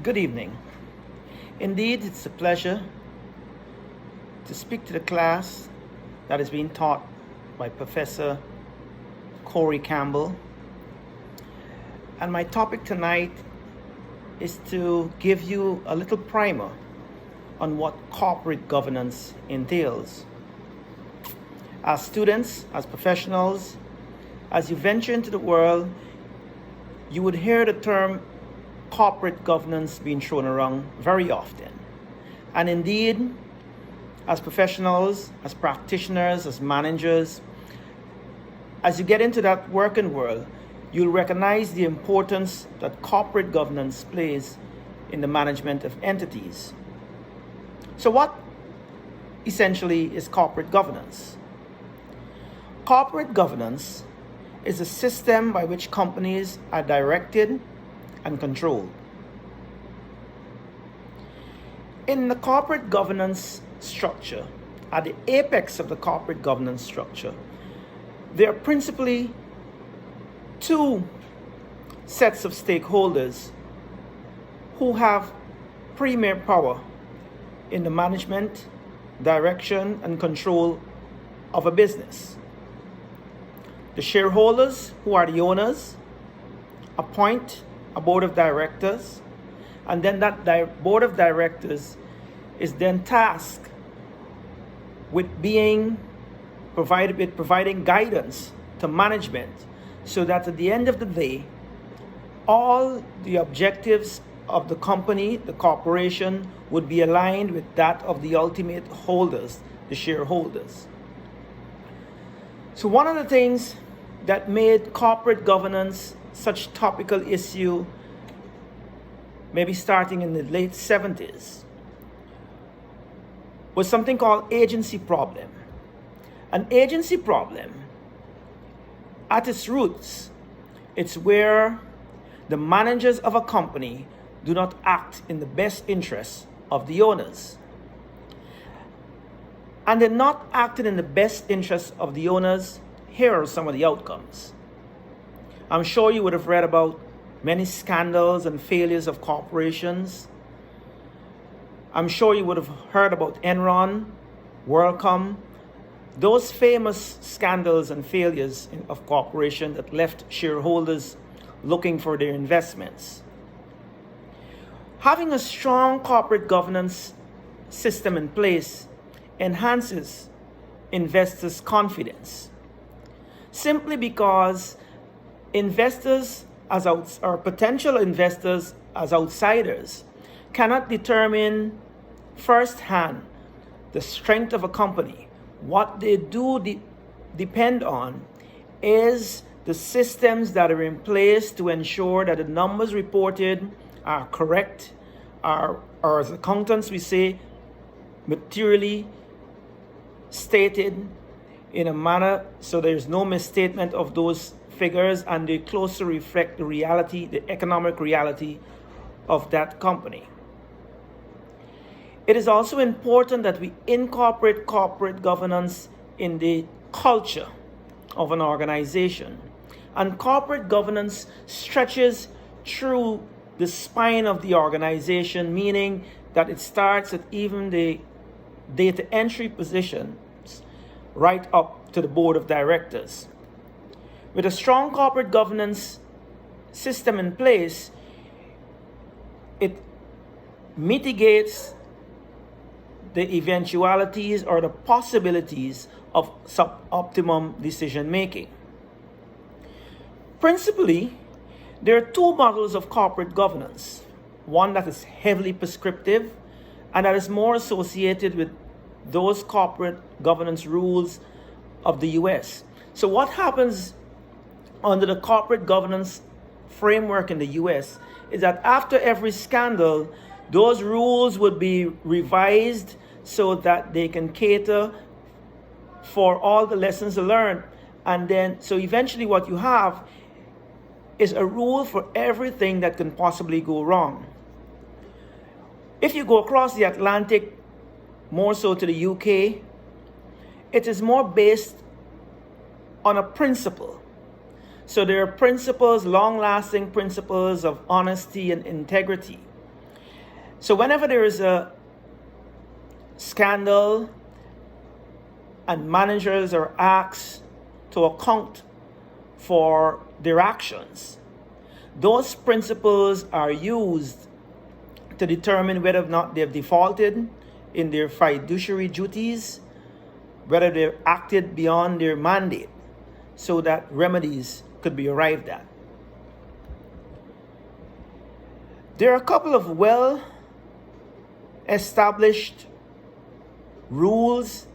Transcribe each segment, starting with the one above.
Good evening. Indeed, it's a pleasure to speak to the class that is being taught by Professor Corey Campbell. And my topic tonight is to give you a little primer on what corporate governance entails. As students, as professionals, as you venture into the world, you would hear the term corporate governance being thrown around very often. And indeed, as professionals, as practitioners, as managers, as you get into that working world, you'll recognize the importance that corporate governance plays in the management of entities. So what essentially is corporate governance? Corporate governance is a system by which companies are directed and controlled. In the corporate governance structure, at the apex of the corporate governance structure, there are principally two sets of stakeholders who have premier power in the management, direction, and control of a business. The shareholders, who are the owners, appoint a board of directors, and then that board of directors is then tasked with providing guidance to management, so that at the end of the day, all the objectives of the company, the corporation, would be aligned with that of the ultimate holders, the shareholders. So one of the things that made corporate governance such a topical issue, maybe starting in the late 70s, was something called agency problem. An agency problem, at its roots, it's where the managers of a company do not act in the best interests of the owners. And they're not acting in the best interests of the owners. Here are some of the outcomes. I'm sure you would have read about many scandals and failures of corporations. I'm sure you would have heard about Enron, WorldCom, those famous scandals and failures of corporations that left shareholders looking for their investments. Having a strong corporate governance system in place enhances investors' confidence, simply because investors or potential investors as outsiders cannot determine firsthand the strength of a company. What they do depend on is the systems that are in place to ensure that the numbers reported are correct, or as accountants we say, materially stated in a manner so there's no misstatement of those figures, and they closely reflect the reality, the economic reality of that company. It is also important that we incorporate corporate governance in the culture of an organization. And corporate governance stretches through the spine of the organization, meaning that it starts at even the data entry positions right up to the board of directors. With a strong corporate governance system in place, it mitigates the eventualities or the possibilities of suboptimum decision making. Principally, there are two models of corporate governance. One that is heavily prescriptive and that is more associated with those corporate governance rules of the US. So what happens under the corporate governance framework in the US is that after every scandal, those rules would be revised so that they can cater for all the lessons learned. And then, so eventually what you have is a rule for everything that can possibly go wrong. If you go across the Atlantic, more so to the UK, it is more based on a principle. So there are principles, long-lasting principles of honesty and integrity. So whenever there is a scandal and managers are asked to account for their actions, those principles are used to determine whether or not they've defaulted in their fiduciary duties, whether they've acted beyond their mandate, so that remedies could be arrived at. There are a couple of well-established rules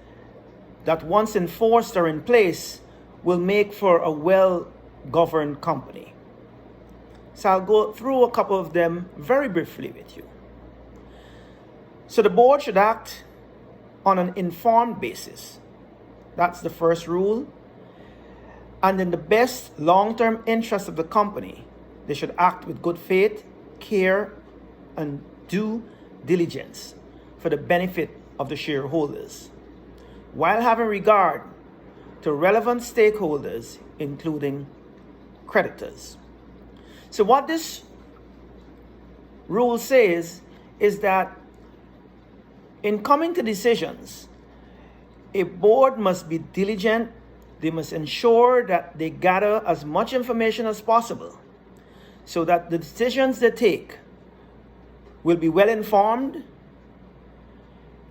that, once enforced or in place, will make for a well-governed company. So I'll go through a couple of them very briefly with you. So the board should act on an informed basis. That's the first rule. And in the best long-term interest of the company, they should act with good faith, care, and due diligence for the benefit of the shareholders, while having regard to relevant stakeholders, including creditors. So what this rule says is that in coming to decisions, a board must be diligent. They must ensure that they gather as much information as possible so that the decisions they take will be well informed,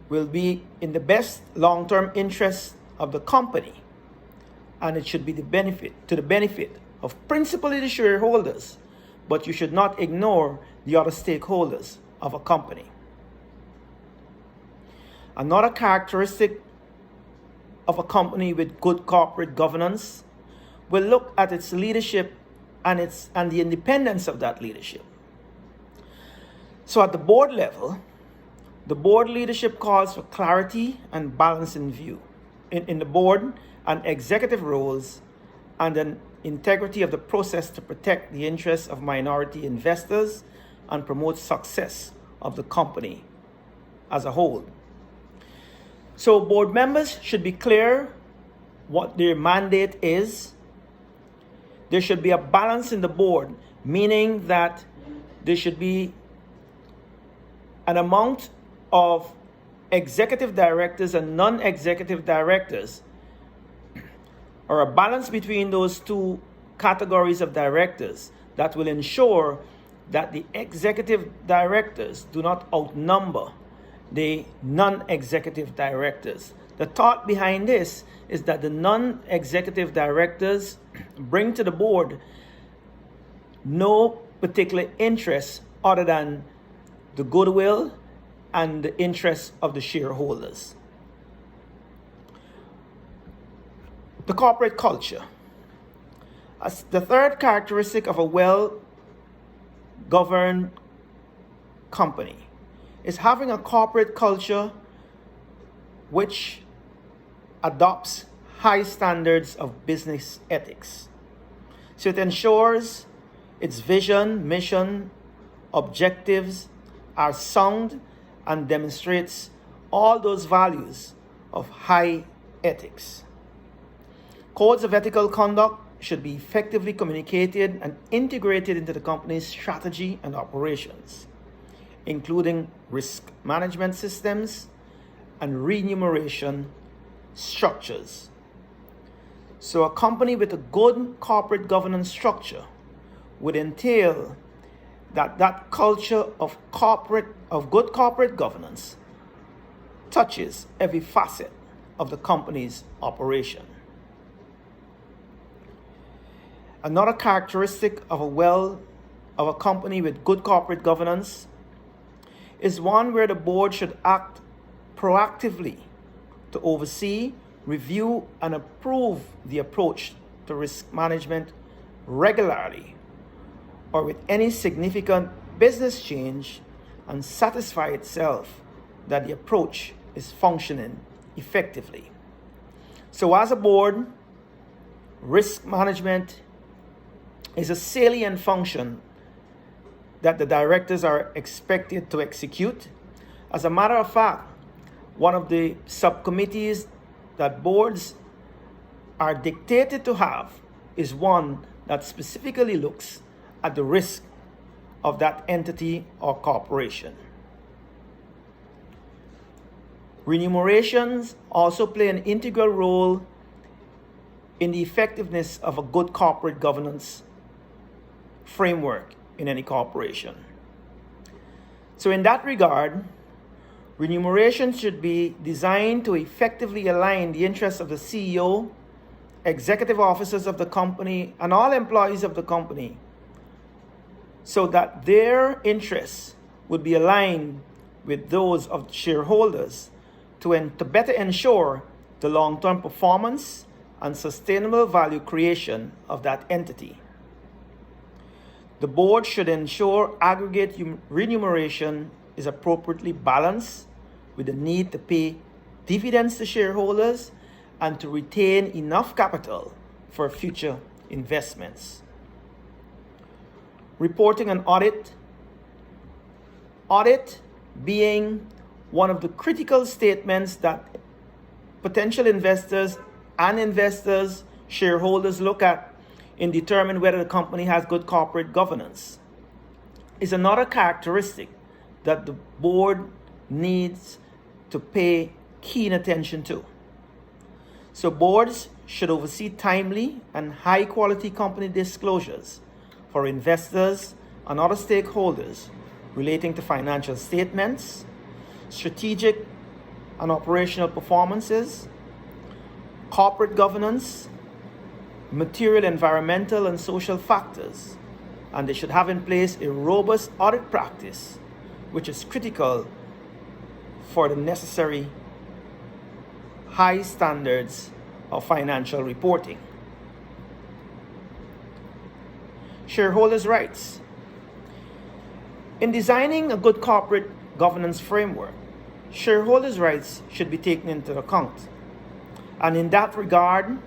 will be in the best long-term interest of the company, and it should be to the benefit of principally the shareholders, but you should not ignore the other stakeholders of a company. Another characteristic of a company with good corporate governance will look at its leadership and the independence of that leadership. So at the board level, the board leadership calls for clarity and balance in view in the board and executive roles, and an integrity of the process to protect the interests of minority investors and promote success of the company as a whole. So board members should be clear what their mandate is. There should be a balance in the board, meaning that there should be an amount of executive directors and non-executive directors, or a balance between those two categories of directors that will ensure that the executive directors do not outnumber the non-executive directors. The thought behind this is that the non-executive directors bring to the board no particular interest other than the goodwill and the interests of the shareholders. The corporate culture. As the third characteristic of a well-governed company is having a corporate culture which adopts high standards of business ethics. So it ensures its vision, mission, objectives are sound and demonstrates all those values of high ethics. Codes of ethical conduct should be effectively communicated and integrated into the company's strategy and operations, including risk management systems and remuneration structures. So a company with a good corporate governance structure would entail that culture of good corporate governance touches every facet of the company's operation. Another characteristic of a company with good corporate governance is one where the board should act proactively to oversee, review, and approve the approach to risk management regularly or with any significant business change, and satisfy itself that the approach is functioning effectively. So as a board, risk management is a salient function that the directors are expected to execute. As a matter of fact, one of the subcommittees that boards are dictated to have is one that specifically looks at the risk of that entity or corporation. Remunerations also play an integral role in the effectiveness of a good corporate governance framework in any corporation. So in that regard, remuneration should be designed to effectively align the interests of the CEO, executive officers of the company, and all employees of the company, so that their interests would be aligned with those of shareholders to better ensure the long-term performance and sustainable value creation of that entity. The board should ensure aggregate remuneration is appropriately balanced with the need to pay dividends to shareholders and to retain enough capital for future investments. Reporting and audit. Audit being one of the critical statements that potential investors and investors, shareholders look at in determining whether the company has good corporate governance, is another characteristic that the board needs to pay keen attention to. So boards should oversee timely and high quality company disclosures for investors and other stakeholders relating to financial statements, strategic and operational performances, corporate governance, material, environmental, and social factors, and they should have in place a robust audit practice, which is critical for the necessary high standards of financial reporting. Shareholders' rights. In designing a good corporate governance framework, shareholders' rights should be taken into account. And in that regard,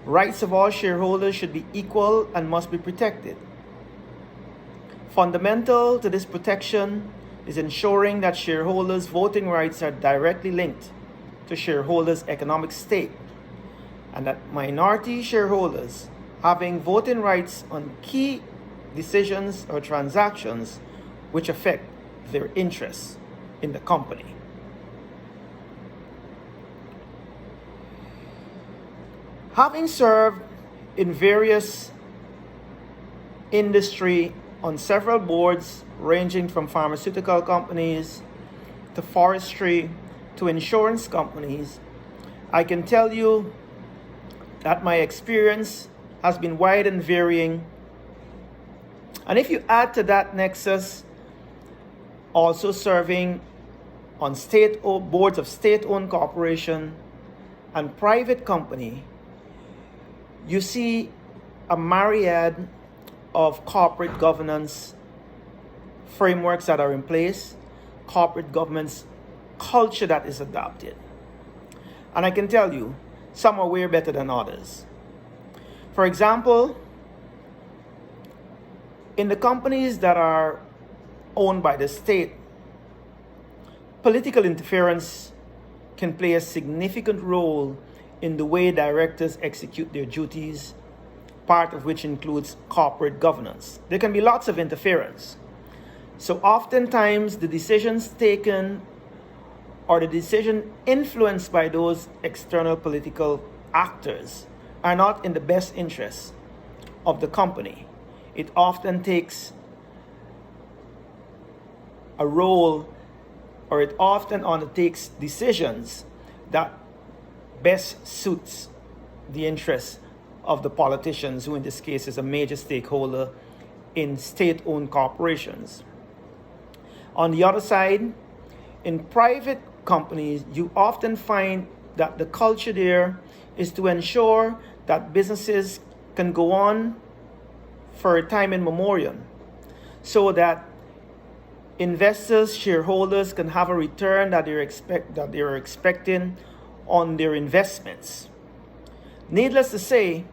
rights of all shareholders should be equal and must be protected. Fundamental to this protection is ensuring that shareholders' voting rights are directly linked to shareholders' economic state, and that minority shareholders having voting rights on key decisions or transactions which affect their interests in the company. Having served in various industry on several boards ranging from pharmaceutical companies to forestry to insurance companies, I can tell you that my experience has been wide and varying. And if you add to that nexus also serving on boards of state-owned corporation and private company, you see a myriad of corporate governance frameworks that are in place, corporate governance culture that is adopted. And I can tell you, some are way better than others. For example, in the companies that are owned by the state, political interference can play a significant role in the way directors execute their duties, part of which includes corporate governance. There can be lots of interference. So oftentimes the decisions taken or the decision influenced by those external political actors are not in the best interest of the company. It often takes a role, or it often undertakes decisions that best suits the interests of the politicians, who in this case is a major stakeholder in state-owned corporations. On the other side, in private companies, you often find that the culture there is to ensure that businesses can go on for a time immemorial, so that investors, shareholders can have a return that they're expecting on their investments. Needless to say,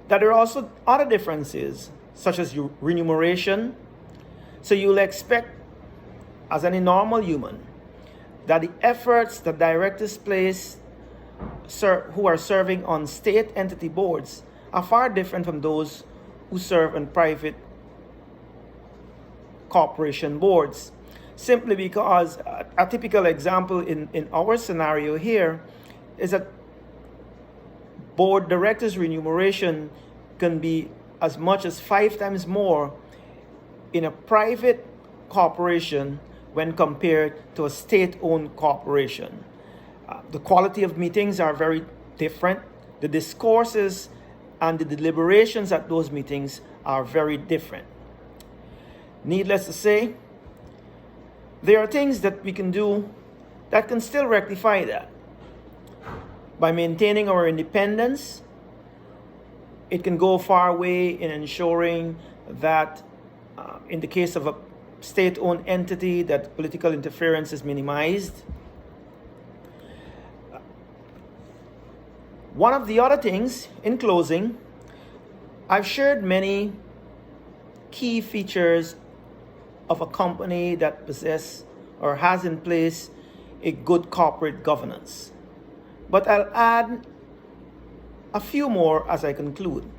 that there are also other differences, such as remuneration. So you'll expect, as any normal human, that the efforts that directors place who are serving on state entity boards are far different from those who serve on private corporation boards. simply because a typical example in our scenario here is that board directors' remuneration can be as much as 5 times more in a private corporation when compared to a state-owned corporation. The quality of meetings are very different. The discourses and the deliberations at those meetings are very different. Needless to say, there are things that we can do that can still rectify that. By maintaining our independence, it can go a far way in ensuring that in the case of a state-owned entity, that political interference is minimized. One of the other things, in closing, I've shared many key features of a company that possesses or has in place a good corporate governance. But I'll add a few more as I conclude.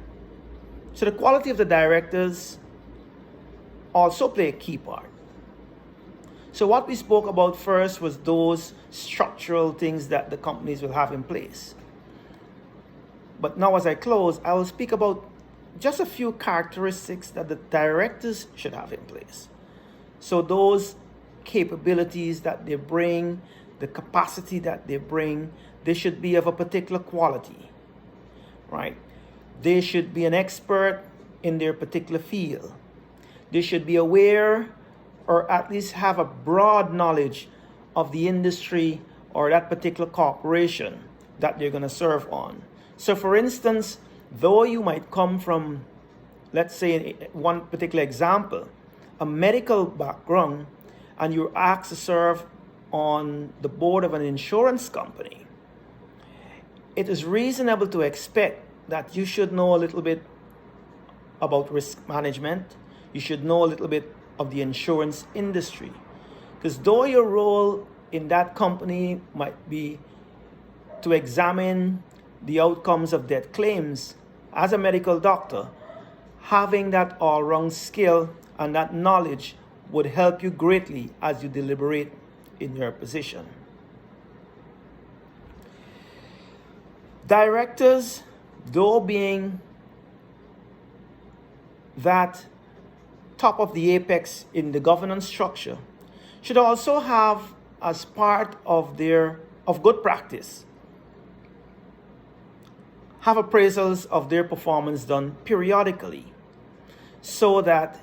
So the quality of the directors also play a key part. So what we spoke about first was those structural things that the companies will have in place. But now as I close, I will speak about just a few characteristics that the directors should have in place. So those capabilities that they bring, the capacity that they bring, they should be of a particular quality, right? They should be an expert in their particular field. They should be aware or at least have a broad knowledge of the industry or that particular corporation that they're going to serve on. So for instance, though you might come from, let's say one particular example, a medical background, and you're asked to serve on the board of an insurance company, it is reasonable to expect that you should know a little bit about risk management. You should know a little bit of the insurance industry. Because though your role in that company might be to examine the outcomes of death claims, as a medical doctor, having that all-round skill and that knowledge would help you greatly as you deliberate in your position. Directors, though being that top of the apex in the governance structure, should also have as part of good practice, have appraisals of their performance done periodically, so that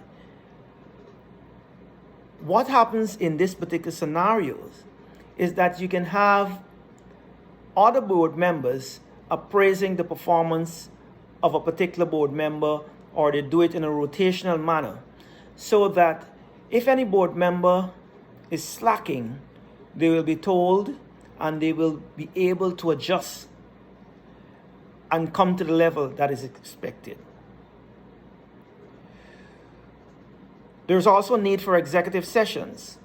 what happens in this particular scenarios is that you can have other board members appraising the performance of a particular board member, or they do it in a rotational manner, so that if any board member is slacking, they will be told and they will be able to adjust and come to the level that is expected. There's also a need for executive sessions.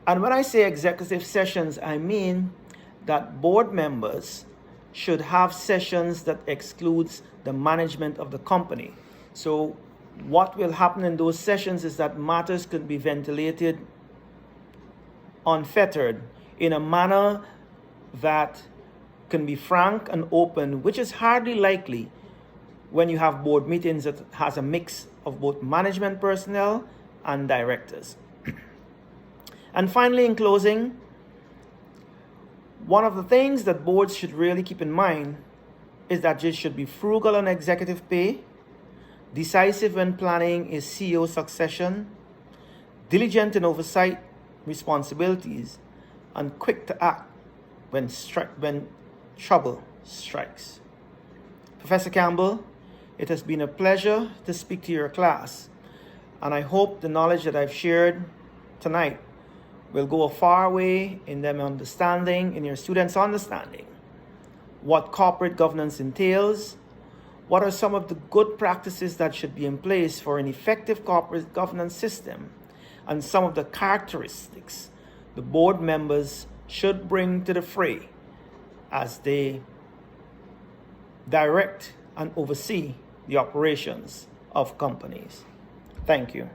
And when I say executive sessions, I mean that board members should have sessions that excludes the management of the company. So what will happen in those sessions is that matters could be ventilated unfettered in a manner that can be frank and open, which is hardly likely when you have board meetings that has a mix of both management personnel and directors. And finally, in closing, one of the things that boards should really keep in mind is that they should be frugal on executive pay, decisive when planning a CEO succession, diligent in oversight responsibilities, and quick to act when trouble strikes. Professor Campbell, it has been a pleasure to speak to your class, and I hope the knowledge that I've shared tonight will go a far way in them understanding, in your students' understanding, what corporate governance entails, what are some of the good practices that should be in place for an effective corporate governance system, and some of the characteristics the board members should bring to the fray as they direct and oversee the operations of companies. Thank you.